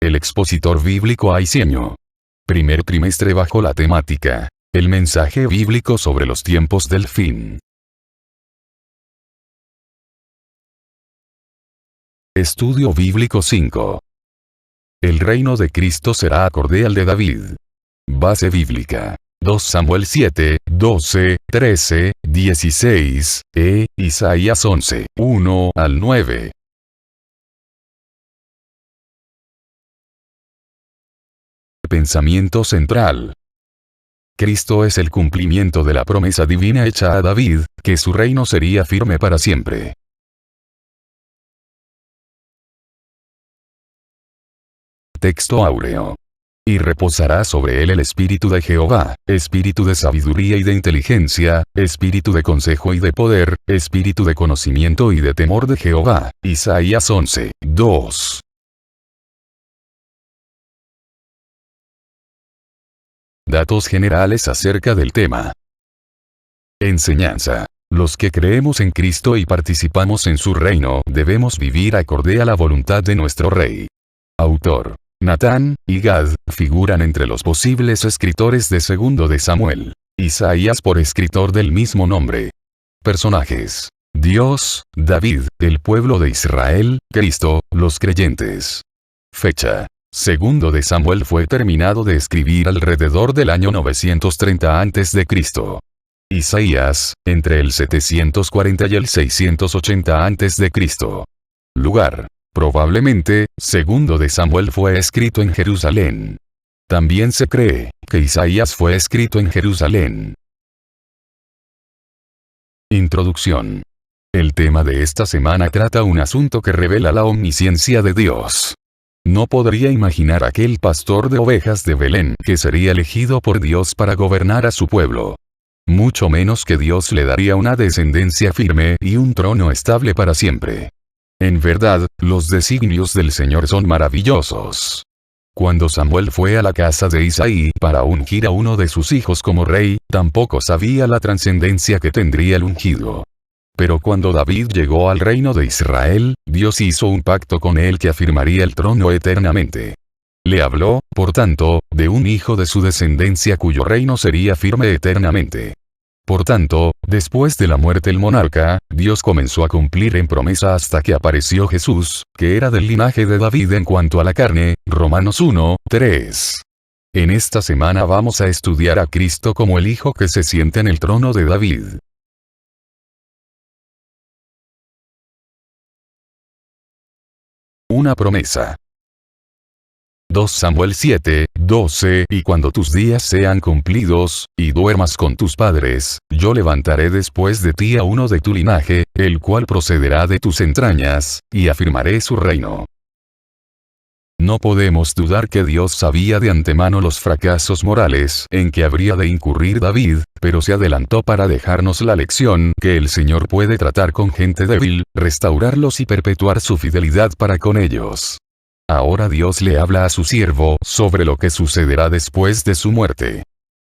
El expositor bíblico Aiseño. Primer trimestre bajo la temática: el mensaje bíblico sobre los tiempos del fin. Estudio bíblico 5. El reino de Cristo será acorde al de David. Base bíblica: 2 Samuel 7, 12, 13, 16, Isaías 11, 1 al 9. Pensamiento central. Cristo es el cumplimiento de la promesa divina hecha a David, que su reino sería firme para siempre. Texto áureo. Y reposará sobre él el espíritu de Jehová, espíritu de sabiduría y de inteligencia, espíritu de consejo y de poder, espíritu de conocimiento y de temor de Jehová. Isaías 11, 2. Datos generales acerca del tema. Enseñanza. Los que creemos en Cristo y participamos en su reino, debemos vivir acorde a la voluntad de nuestro Rey. Autor. Natán y Gad figuran entre los posibles escritores de 2 de Samuel. Isaías por escritor del mismo nombre. Personajes: Dios, David, el pueblo de Israel, Cristo, los creyentes. Fecha: 2 de Samuel fue terminado de escribir alrededor del año 930 a.C. Isaías, entre el 740 y el 680 a.C. Lugar: probablemente, 2 de Samuel fue escrito en Jerusalén. También se cree que Isaías fue escrito en Jerusalén. Introducción. El tema de esta semana trata un asunto que revela la omnisciencia de Dios. No podría imaginar aquel pastor de ovejas de Belén que sería elegido por Dios para gobernar a su pueblo. Mucho menos que Dios le daría una descendencia firme y un trono estable para siempre. En verdad, los designios del Señor son maravillosos. Cuando Samuel fue a la casa de Isaí para ungir a uno de sus hijos como rey, tampoco sabía la trascendencia que tendría el ungido. Pero cuando David llegó al reino de Israel, Dios hizo un pacto con él que afirmaría el trono eternamente. Le habló, por tanto, de un hijo de su descendencia cuyo reino sería firme eternamente. Por tanto, después de la muerte del monarca, Dios comenzó a cumplir en promesa hasta que apareció Jesús, que era del linaje de David en cuanto a la carne, Romanos 1, 3. En esta semana vamos a estudiar a Cristo como el Hijo que se sienta en el trono de David. Una promesa. 2 Samuel 7, 12. Y cuando tus días sean cumplidos, y duermas con tus padres, yo levantaré después de ti a uno de tu linaje, el cual procederá de tus entrañas, y afirmaré su reino. No podemos dudar que Dios sabía de antemano los fracasos morales en que habría de incurrir David, pero se adelantó para dejarnos la lección que el Señor puede tratar con gente débil, restaurarlos y perpetuar su fidelidad para con ellos. Ahora Dios le habla a su siervo sobre lo que sucederá después de su muerte.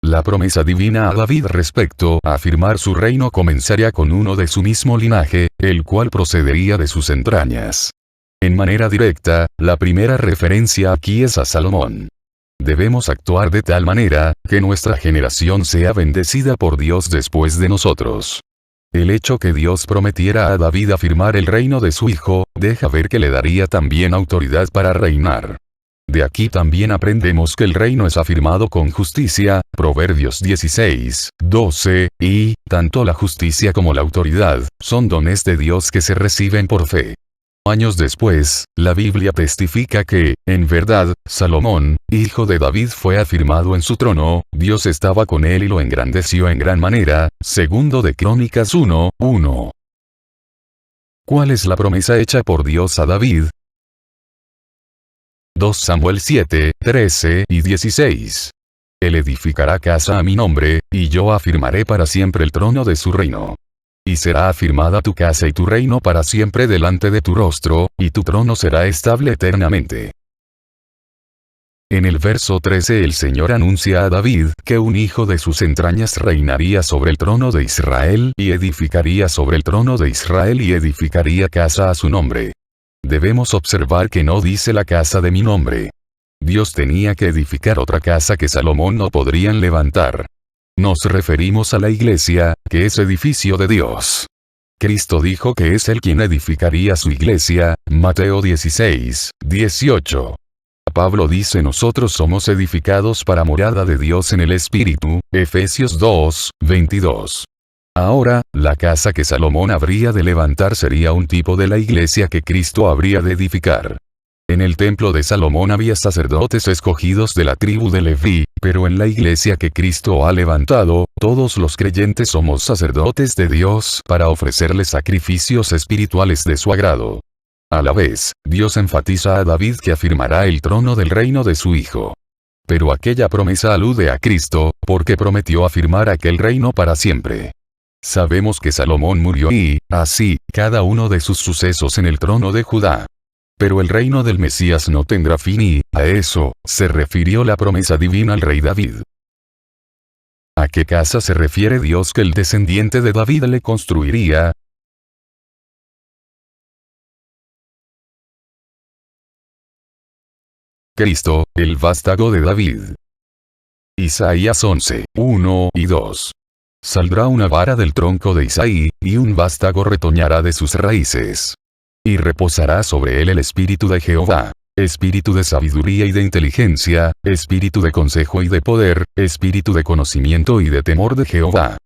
La promesa divina a David respecto a afirmar su reino comenzaría con uno de su mismo linaje, el cual procedería de sus entrañas. En manera directa, la primera referencia aquí es a Salomón. Debemos actuar de tal manera que nuestra generación sea bendecida por Dios después de nosotros. El hecho que Dios prometiera a David afirmar el reino de su hijo, deja ver que le daría también autoridad para reinar. De aquí también aprendemos que el reino es afirmado con justicia, Proverbios 16, 12, y, tanto la justicia como la autoridad, son dones de Dios que se reciben por fe. Años después, la Biblia testifica que, en verdad, Salomón, hijo de David fue afirmado en su trono, Dios estaba con él y lo engrandeció en gran manera, 2 de Crónicas 1, 1. ¿Cuál es la promesa hecha por Dios a David? 2 Samuel 7, 13 y 16. Él edificará casa a mi nombre, y yo afirmaré para siempre el trono de su reino. Y será afirmada tu casa y tu reino para siempre delante de tu rostro, y tu trono será estable eternamente. En el verso 13 el Señor anuncia a David que un hijo de sus entrañas reinaría sobre el trono de Israel y edificaría sobre el trono de Israel y edificaría casa a su nombre. Debemos observar que no dice la casa de mi nombre. Dios tenía que edificar otra casa que Salomón no podrían levantar. Nos referimos a la iglesia, que es edificio de Dios. Cristo dijo que es Él quien edificaría su iglesia, Mateo 16, 18. Pablo dice nosotros somos edificados para morada de Dios en el Espíritu, Efesios 2, 22. Ahora, la casa que Salomón habría de levantar sería un tipo de la iglesia que Cristo habría de edificar. En el templo de Salomón había sacerdotes escogidos de la tribu de Leví, pero en la iglesia que Cristo ha levantado, todos los creyentes somos sacerdotes de Dios para ofrecerle sacrificios espirituales de su agrado. A la vez, Dios enfatiza a David que afirmará el trono del reino de su hijo. Pero aquella promesa alude a Cristo, porque prometió afirmar aquel reino para siempre. Sabemos que Salomón murió y, así, cada uno de sus sucesos en el trono de Judá. Pero el reino del Mesías no tendrá fin y, a eso, se refirió la promesa divina al rey David. ¿A qué casa se refiere Dios que el descendiente de David le construiría? Cristo, el vástago de David. Isaías 11, 1 y 2. Saldrá una vara del tronco de Isaí, y un vástago retoñará de sus raíces. Y reposará sobre él el espíritu de Jehová, espíritu de sabiduría y de inteligencia, espíritu de consejo y de poder, espíritu de conocimiento y de temor de Jehová.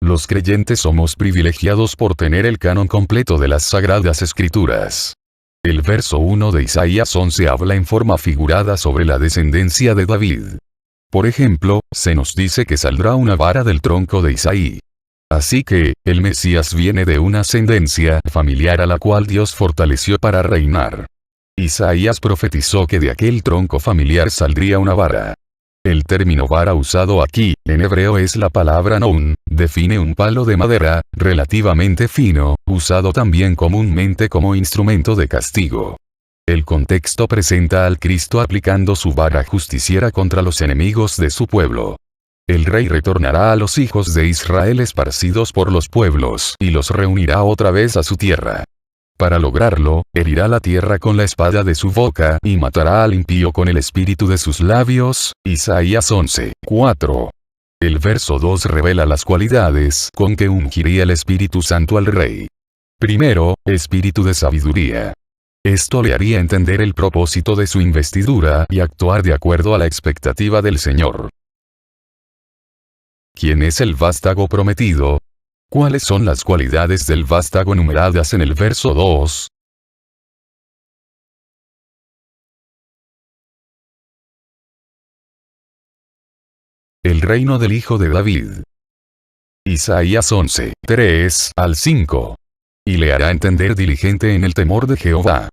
Los creyentes somos privilegiados por tener el canon completo de las Sagradas Escrituras. El verso 1 de Isaías 11 habla en forma figurada sobre la descendencia de David. Por ejemplo, se nos dice que saldrá una vara del tronco de Isaí. Así que, el Mesías viene de una ascendencia familiar a la cual Dios fortaleció para reinar. Isaías profetizó que de aquel tronco familiar saldría una vara. El término vara usado aquí, en hebreo es la palabra nun, define un palo de madera, relativamente fino, usado también comúnmente como instrumento de castigo. El contexto presenta al Cristo aplicando su vara justiciera contra los enemigos de su pueblo. El rey retornará a los hijos de Israel esparcidos por los pueblos y los reunirá otra vez a su tierra. Para lograrlo, herirá la tierra con la espada de su boca y matará al impío con el espíritu de sus labios. Isaías 11, 4. El verso 2 revela las cualidades con que ungiría el Espíritu Santo al rey. Primero, espíritu de sabiduría. Esto le haría entender el propósito de su investidura y actuar de acuerdo a la expectativa del Señor. ¿Quién es el vástago prometido? ¿Cuáles son las cualidades del vástago enumeradas en el verso 2? El reino del Hijo de David. Isaías 11, 3 al 5. Y le hará entender diligente en el temor de Jehová.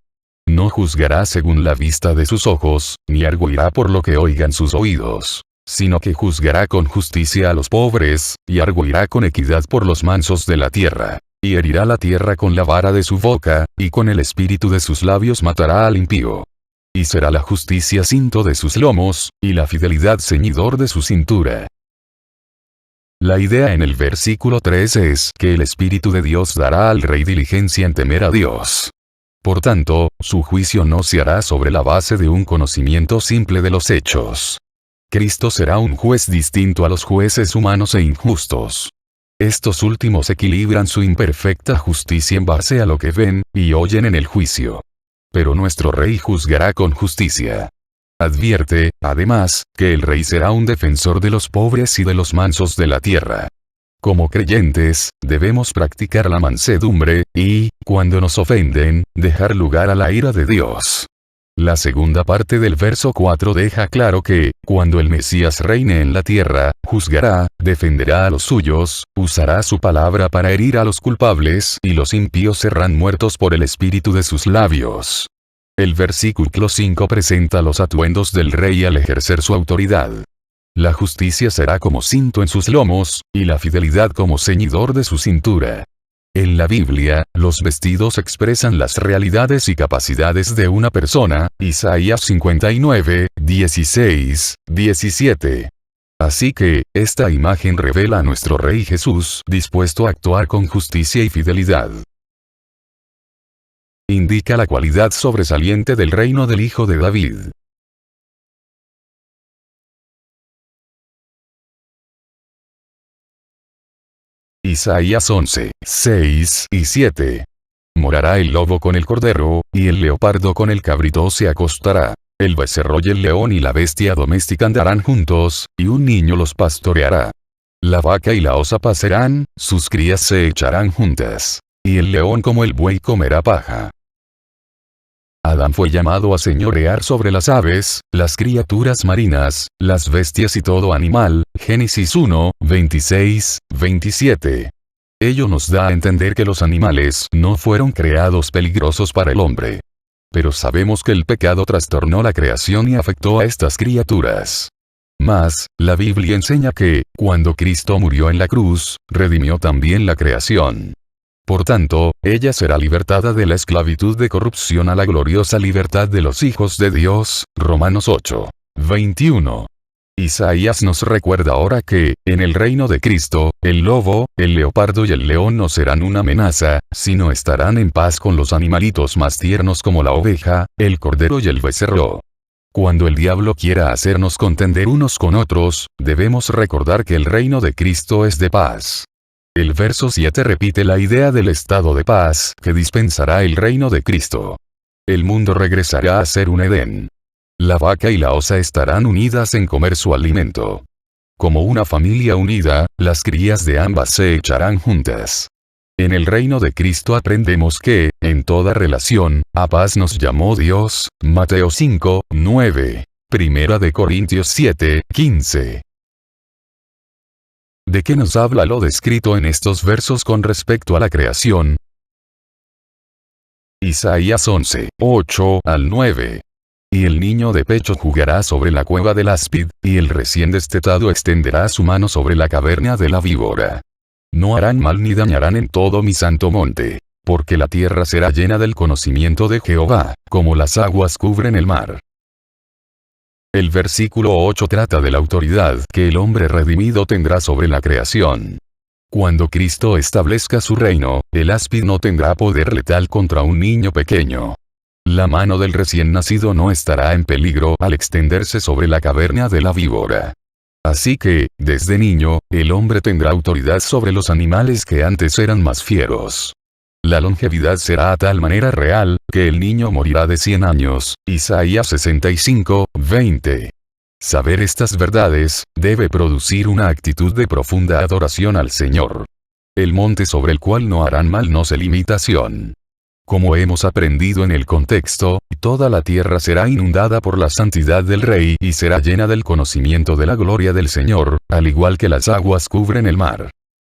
No juzgará según la vista de sus ojos, ni arguirá por lo que oigan sus oídos, sino que juzgará con justicia a los pobres, y arguirá con equidad por los mansos de la tierra. Y herirá la tierra con la vara de su boca, y con el espíritu de sus labios matará al impío. Y será la justicia cinto de sus lomos, y la fidelidad ceñidor de su cintura. La idea en el versículo 3 es que el Espíritu de Dios dará al rey diligencia en temer a Dios. Por tanto, su juicio no se hará sobre la base de un conocimiento simple de los hechos. Cristo será un juez distinto a los jueces humanos e injustos. Estos últimos equilibran su imperfecta justicia en base a lo que ven y oyen en el juicio. Pero nuestro rey juzgará con justicia. Advierte, además, que el rey será un defensor de los pobres y de los mansos de la tierra. Como creyentes, debemos practicar la mansedumbre, y, cuando nos ofenden, dejar lugar a la ira de Dios. La segunda parte del verso 4 deja claro que, cuando el Mesías reine en la tierra, juzgará, defenderá a los suyos, usará su palabra para herir a los culpables y los impíos serán muertos por el espíritu de sus labios. El versículo 5 presenta los atuendos del rey al ejercer su autoridad. La justicia será como cinto en sus lomos, y la fidelidad como ceñidor de su cintura. En la Biblia, los vestidos expresan las realidades y capacidades de una persona, Isaías 59, 16, 17. Así que, esta imagen revela a nuestro Rey Jesús dispuesto a actuar con justicia y fidelidad. indica la cualidad sobresaliente del reino del Hijo de David. Isaías 11, 6 y 7. Morará el lobo con el cordero, y el leopardo con el cabrito se acostará. El becerro y el león y la bestia doméstica andarán juntos, y un niño los pastoreará. La vaca y la osa pasarán, sus crías se echarán juntas. Y el león como el buey comerá paja. Adán fue llamado a señorear sobre las aves, las criaturas marinas, las bestias y todo animal, Génesis 1, 26, 27. Ello nos da a entender que los animales no fueron creados peligrosos para el hombre. Pero sabemos que el pecado trastornó la creación y afectó a estas criaturas. Mas, la Biblia enseña que, cuando Cristo murió en la cruz, redimió también la creación. Por tanto, ella será libertada de la esclavitud de corrupción a la gloriosa libertad de los hijos de Dios, Romanos 8, 21. Isaías nos recuerda ahora que, en el reino de Cristo, el lobo, el leopardo y el león no serán una amenaza, sino estarán en paz con los animalitos más tiernos como la oveja, el cordero y el becerro. Cuando el diablo quiera hacernos contender unos con otros, debemos recordar que el reino de Cristo es de paz. El verso 7 repite la idea del estado de paz que dispensará el reino de Cristo. El mundo regresará a ser un Edén. La vaca y la osa estarán unidas en comer su alimento. Como una familia unida, las crías de ambas se echarán juntas. En el reino de Cristo aprendemos que, en toda relación, a paz nos llamó Dios, Mateo 5, 9. Primera de Corintios 7, 15. ¿De qué nos habla lo descrito en estos versos con respecto a la creación? Isaías 11, 8 al 9. Y el niño de pecho jugará sobre la cueva del áspid, y el recién destetado extenderá su mano sobre la caverna de la víbora. No harán mal ni dañarán en todo mi santo monte, porque la tierra será llena del conocimiento de Jehová, como las aguas cubren el mar. El versículo 8 trata de la autoridad que el hombre redimido tendrá sobre la creación. Cuando Cristo establezca su reino, el áspid no tendrá poder letal contra un niño pequeño. La mano del recién nacido no estará en peligro al extenderse sobre la caverna de la víbora. Así que, desde niño, el hombre tendrá autoridad sobre los animales que antes eran más fieros. La longevidad será a tal manera real, que el niño morirá de 100 años, Isaías 65, 20. Saber estas verdades, debe producir una actitud de profunda adoración al Señor. El monte sobre el cual no harán mal no se limitación. Como hemos aprendido en el contexto, toda la tierra será inundada por la santidad del Rey y será llena del conocimiento de la gloria del Señor, al igual que las aguas cubren el mar.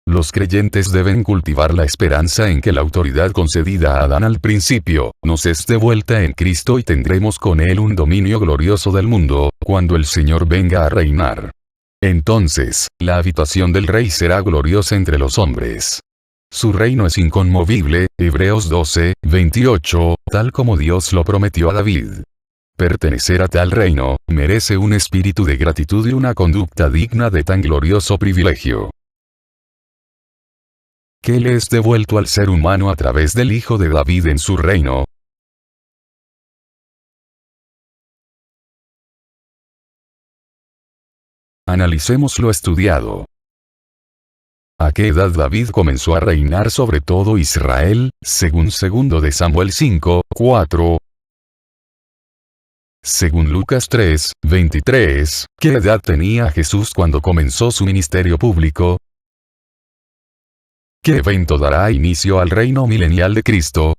Los creyentes deben cultivar la esperanza en que la autoridad concedida a Adán al principio, nos es devuelta en Cristo y tendremos con él un dominio glorioso del mundo, cuando el Señor venga a reinar. Entonces, la habitación del Rey será gloriosa entre los hombres. Su reino es inconmovible, Hebreos 12, 28, tal como Dios lo prometió a David. Pertenecer a tal reino, merece un espíritu de gratitud y una conducta digna de tan glorioso privilegio. ¿Qué le es devuelto al ser humano a través del Hijo de David en su reino? Analicemos lo estudiado. ¿A qué edad David comenzó a reinar sobre todo Israel, según 2 de Samuel 5, 4? Según Lucas 3, 23, ¿qué edad tenía Jesús cuando comenzó su ministerio público? ¿Qué evento dará inicio al reino milenial de Cristo?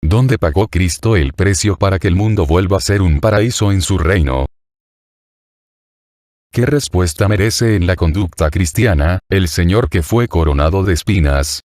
¿Dónde pagó Cristo el precio para que el mundo vuelva a ser un paraíso en su reino? ¿Qué respuesta merece en la conducta cristiana, el Señor que fue coronado de espinas,